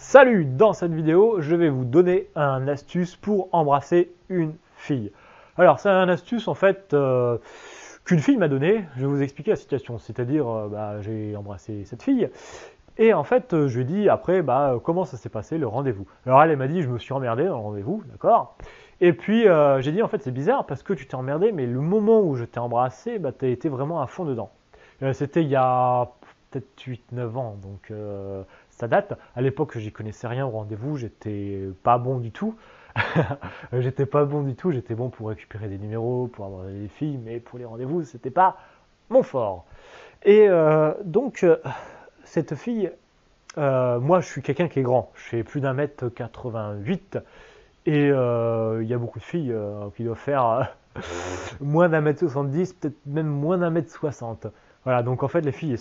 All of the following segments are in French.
Salut, dans cette vidéo, je vais vous donner un astuce pour embrasser une fille. Alors, c'est un astuce en fait qu'une fille m'a donné. Je vais vous expliquer la situation. C'est-à-dire, j'ai embrassé cette fille et en fait, je lui ai dit après, comment ça s'est passé le rendez-vous. Alors elle m'a dit, je me suis emmerdé dans le rendez-vous, d'accord. Et puis j'ai dit, en fait, c'est bizarre parce que tu t'es emmerdé, mais le moment où je t'ai embrassé, tu as été vraiment à fond dedans. C'était il y a peut-être 8-9 ans, donc ça date. À l'époque, j'y connaissais rien au rendez-vous, j'étais pas bon du tout. J'étais pas bon du tout, j'étais bon pour récupérer des numéros, pour avoir des filles, mais pour les rendez-vous, c'était pas mon fort. Et cette fille, moi je suis quelqu'un qui est grand, je fais plus d'1m88 et il y a beaucoup de filles qui doivent faire moins d'1m70, peut-être même moins d'1m60. Voilà, donc en fait les filles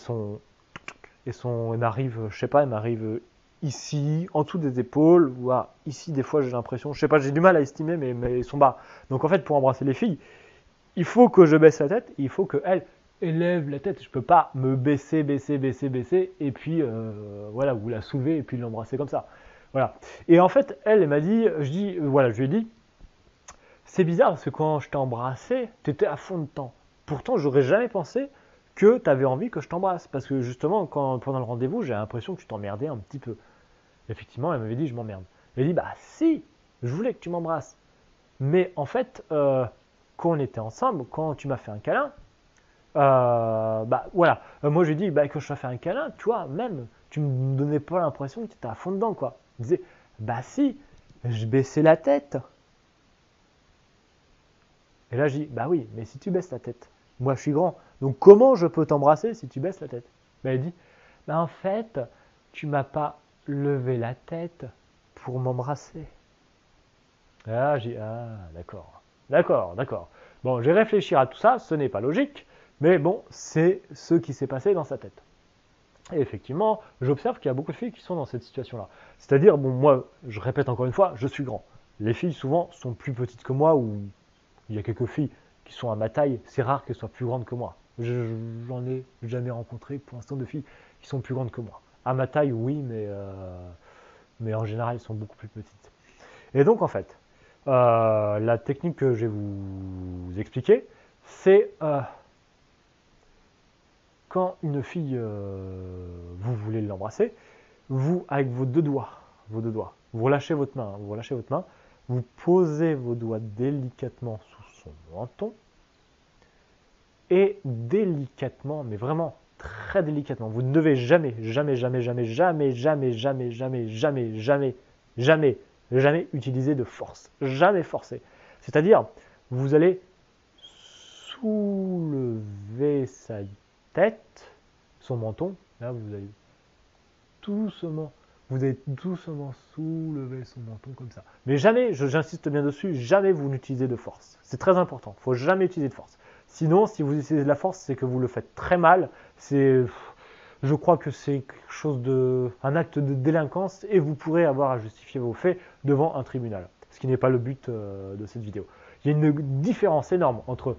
elles m'arrivent, je sais pas, elles m'arrivent ici, en dessous des épaules, ou ici des fois j'ai l'impression, je sais pas, j'ai du mal à estimer, mais elles sont bas. Donc en fait pour embrasser les filles, il faut que je baisse la tête, il faut qu'elles élèvent la tête. Je peux pas me baisser, et puis voilà, ou la soulever et puis l'embrasser comme ça. Voilà. Et en fait, elle m'a dit, je lui ai dit, c'est bizarre parce que quand je t'ai embrassé, tu étais à fond de temps. Pourtant, j'aurais jamais pensé que tu avais envie que je t'embrasse. Parce que justement, pendant le rendez-vous, j'ai l'impression que tu t'emmerdais un petit peu. Effectivement, elle m'avait dit, je m'emmerde. Elle m'a dit, bah si, je voulais que tu m'embrasses. Mais en fait, quand on était ensemble, quand tu m'as fait un câlin, voilà. Moi, je lui ai dit, quand je t'ai fait un câlin, tu vois, même, tu me donnais pas l'impression que tu étais à fond dedans, quoi. Il disait, bah si, je baissais la tête. Et là, je dis, bah oui, mais si tu baisses la tête, moi je suis grand, donc comment je peux t'embrasser si tu baisses la tête? Elle dit, en fait, tu m'as pas levé la tête pour m'embrasser. Ah, j'ai, d'accord, d'accord, d'accord. Bon, j'ai réfléchi à tout ça, ce n'est pas logique, mais bon, c'est ce qui s'est passé dans sa tête. Et effectivement, j'observe qu'il y a beaucoup de filles qui sont dans cette situation-là. C'est-à-dire, bon, moi, je répète encore une fois, je suis grand. Les filles, souvent, sont plus petites que moi, ou il y a quelques filles qui sont à ma taille, c'est rare qu'elles soient plus grandes que moi. J'en ai jamais rencontré pour l'instant de filles qui sont plus grandes que moi. À ma taille, oui, mais en général, elles sont beaucoup plus petites. Et donc, en fait, la technique que je vais vous expliquer, c'est quand une fille, vous voulez l'embrasser, vous, avec vos deux doigts, vous relâchez votre main, vous posez vos doigts délicatement sous son menton, et délicatement, mais vraiment très délicatement, vous ne devez jamais utiliser de force, jamais forcer. C'est-à-dire, vous allez soulever sa tête, son menton, là vous allez doucement soulever son menton comme ça. Mais jamais, j'insiste bien dessus, jamais vous n'utilisez de force. C'est très important, il ne faut jamais utiliser de force. Sinon, si vous utilisez de la force, c'est que vous le faites très mal. Je crois que c'est quelque chose un acte de délinquance et vous pourrez avoir à justifier vos faits devant un tribunal. Ce qui n'est pas le but de cette vidéo. Il y a une différence énorme entre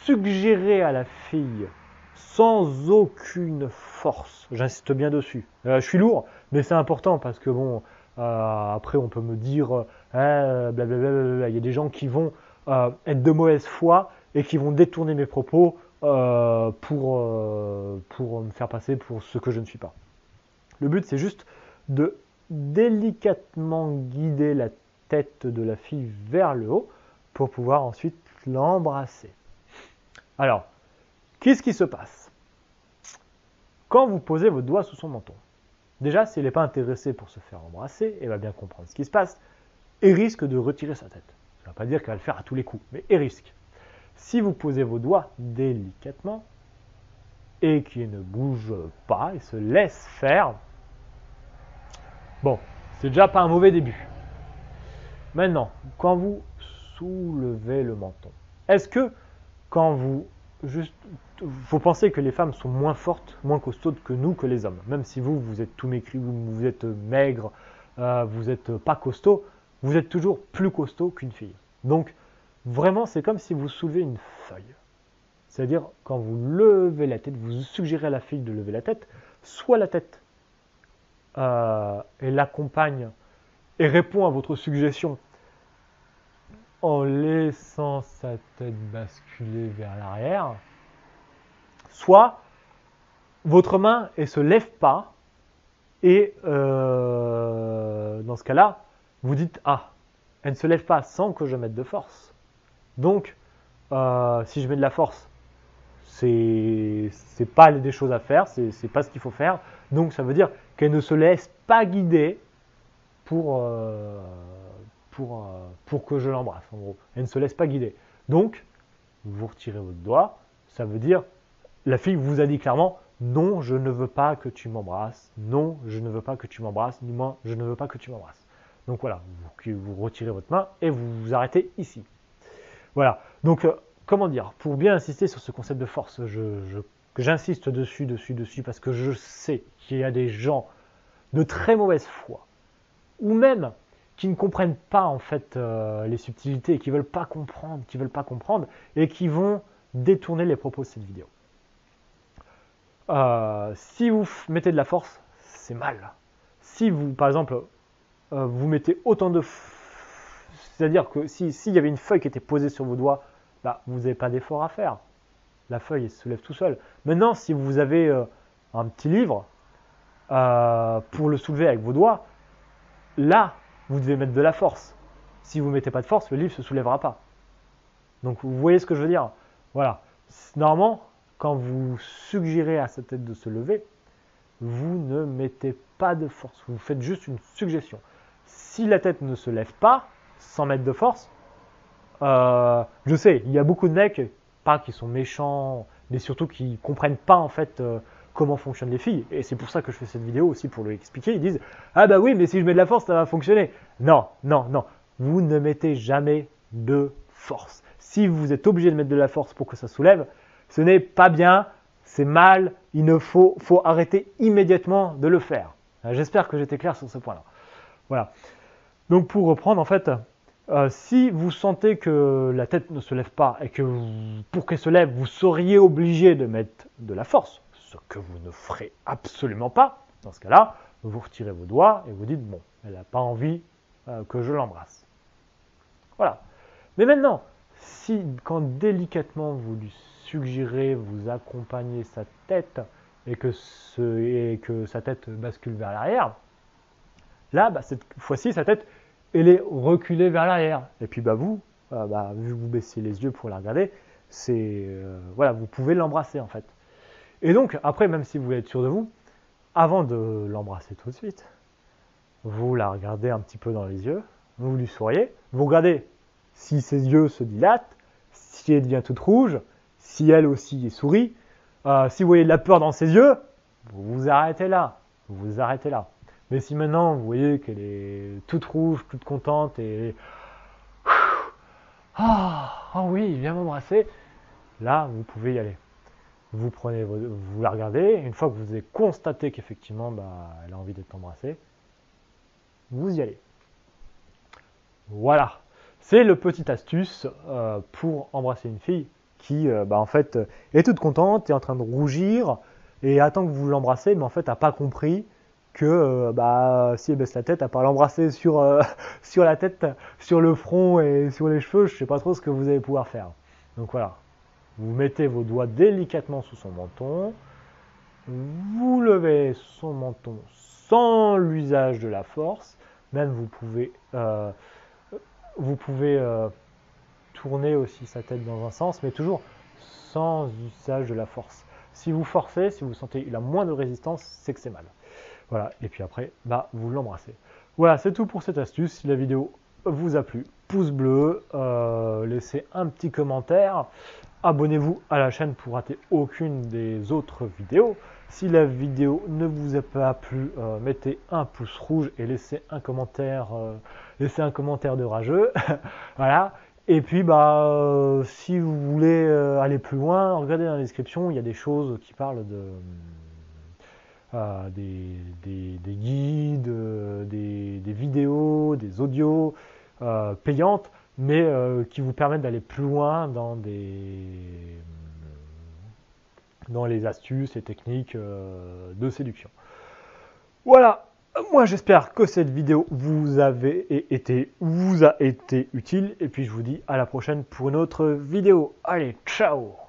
suggérer à la fille sans aucune force. J'insiste bien dessus. Je suis lourd, mais c'est important parce que bon, après on peut me dire, blablabla, il y a des gens qui vont être de mauvaise foi et qui vont détourner mes propos pour me faire passer pour ce que je ne suis pas. Le but, c'est juste de délicatement guider la tête de la fille vers le haut pour pouvoir ensuite l'embrasser. Alors, qu'est-ce qui se passe quand vous posez votre doigt sous son menton? Déjà, s'il n'est pas intéressé pour se faire embrasser, elle va bien comprendre ce qui se passe et risque de retirer sa tête. Ça ne va pas dire qu'elle va le faire à tous les coups, mais elle risque. Si vous posez vos doigts délicatement et qu'il ne bouge pas et se laisse faire, bon, c'est déjà pas un mauvais début. Maintenant, quand vous soulevez le menton, est-ce que quand vous faut penser que les femmes sont moins fortes, moins costaudes que nous, que les hommes. Même si vous êtes tout maigri, vous êtes maigre, vous n'êtes pas costaud, vous êtes toujours plus costaud qu'une fille. Donc, vraiment, c'est comme si vous soulevez une feuille. C'est-à-dire, quand vous levez la tête, vous suggérez à la fille de lever la tête, soit la tête et l'accompagne et répond à votre suggestion en laissant sa tête basculer vers l'arrière, soit votre main ne se lève pas et dans ce cas-là, vous dites ah, elle ne se lève pas sans que je mette de force. Donc, si je mets de la force, c'est pas des choses à faire, c'est pas ce qu'il faut faire. Donc, ça veut dire qu'elle ne se laisse pas guider pour que je l'embrasse, en gros. Elle ne se laisse pas guider. Donc, vous retirez votre doigt, ça veut dire, la fille vous a dit clairement, non, je ne veux pas que tu m'embrasses, non, je ne veux pas que tu m'embrasses, du moins, je ne veux pas que tu m'embrasses. Donc voilà, vous retirez votre main et vous vous arrêtez ici. Voilà, donc comment dire, pour bien insister sur ce concept de force, j'insiste dessus, parce que je sais qu'il y a des gens de très mauvaise foi, ou même qui ne comprennent pas en fait les subtilités, qui veulent pas comprendre, et qui vont détourner les propos de cette vidéo. Si vous mettez de la force, c'est mal. Si vous, par exemple, vous mettez autant de... C'est-à-dire que s'il y avait une feuille qui était posée sur vos doigts, bah, vous n'avez pas d'effort à faire. La feuille elle se lève tout seul. Maintenant, si vous avez un petit livre pour le soulever avec vos doigts, là, vous devez mettre de la force. Si vous ne mettez pas de force, le livre ne se soulèvera pas. Donc, vous voyez ce que je veux dire? Voilà. Normalement, quand vous suggérez à sa tête de se lever, vous ne mettez pas de force. Vous faites juste une suggestion. Si la tête ne se lève pas, sans mettre de force, je sais, il y a beaucoup de mecs, pas qui sont méchants, mais surtout qui ne comprennent pas en fait comment fonctionnent les filles. Et c'est pour ça que je fais cette vidéo aussi, pour lui expliquer. Ils disent « Ah bah oui, mais si je mets de la force, ça va fonctionner. » Non, non, non. Vous ne mettez jamais de force. Si vous êtes obligé de mettre de la force pour que ça soulève, ce n'est pas bien, c'est mal, faut arrêter immédiatement de le faire. J'espère que j'étais clair sur ce point-là. Voilà. Donc pour reprendre, en fait, si vous sentez que la tête ne se lève pas et que pour qu'elle se lève, vous seriez obligé de mettre de la force, ce que vous ne ferez absolument pas, dans ce cas-là, vous retirez vos doigts et vous dites, bon, elle n'a pas envie que je l'embrasse. Voilà. Mais maintenant, si quand délicatement vous lui suggérez, vous accompagnez sa tête et que sa tête bascule vers l'arrière, là, bah, cette fois-ci, sa tête, elle est reculée vers l'arrière. Et puis, bah, vu que vous baissez les yeux pour la regarder, voilà, vous pouvez l'embrasser en fait. Et donc, après, même si vous voulez être sûr de vous, avant de l'embrasser tout de suite, vous la regardez un petit peu dans les yeux, vous lui souriez, vous regardez si ses yeux se dilatent, si elle devient toute rouge, si elle aussi sourit, si vous voyez de la peur dans ses yeux, vous vous arrêtez là. Vous vous arrêtez là. Mais si maintenant vous voyez qu'elle est toute rouge, toute contente et ah oui, il vient m'embrasser, là vous pouvez y aller. Vous la regardez, une fois que vous avez constaté qu'effectivement elle a envie d'être embrassée, vous y allez. Voilà, c'est le petit astuce pour embrasser une fille qui en fait est toute contente, est en train de rougir et attend que vous l'embrassez, mais en fait n'a pas compris que si elle baisse la tête, à part l'embrasser sur la tête, sur le front et sur les cheveux, je ne sais pas trop ce que vous allez pouvoir faire. Donc voilà, vous mettez vos doigts délicatement sous son menton, vous levez son menton sans l'usage de la force, même vous pouvez tourner aussi sa tête dans un sens, mais toujours sans usage de la force. Si vous forcez, si vous sentez la moindre résistance, c'est que c'est mal. Voilà, et puis après, vous l'embrassez. Voilà, c'est tout pour cette astuce. Si la vidéo vous a plu, pouce bleu, laissez un petit commentaire, abonnez-vous à la chaîne pour rater aucune des autres vidéos. Si la vidéo ne vous a pas plu, mettez un pouce rouge et laissez un commentaire de rageux. Voilà. Et puis, si vous voulez aller plus loin, regardez dans la description, il y a des choses qui parlent des guides, des vidéos, des audios payantes, mais qui vous permettent d'aller plus loin dans les astuces et techniques de séduction. Voilà, Moi, j'espère que cette vidéo vous a été utile. Et puis, je vous dis à la prochaine pour une autre vidéo. Allez, ciao!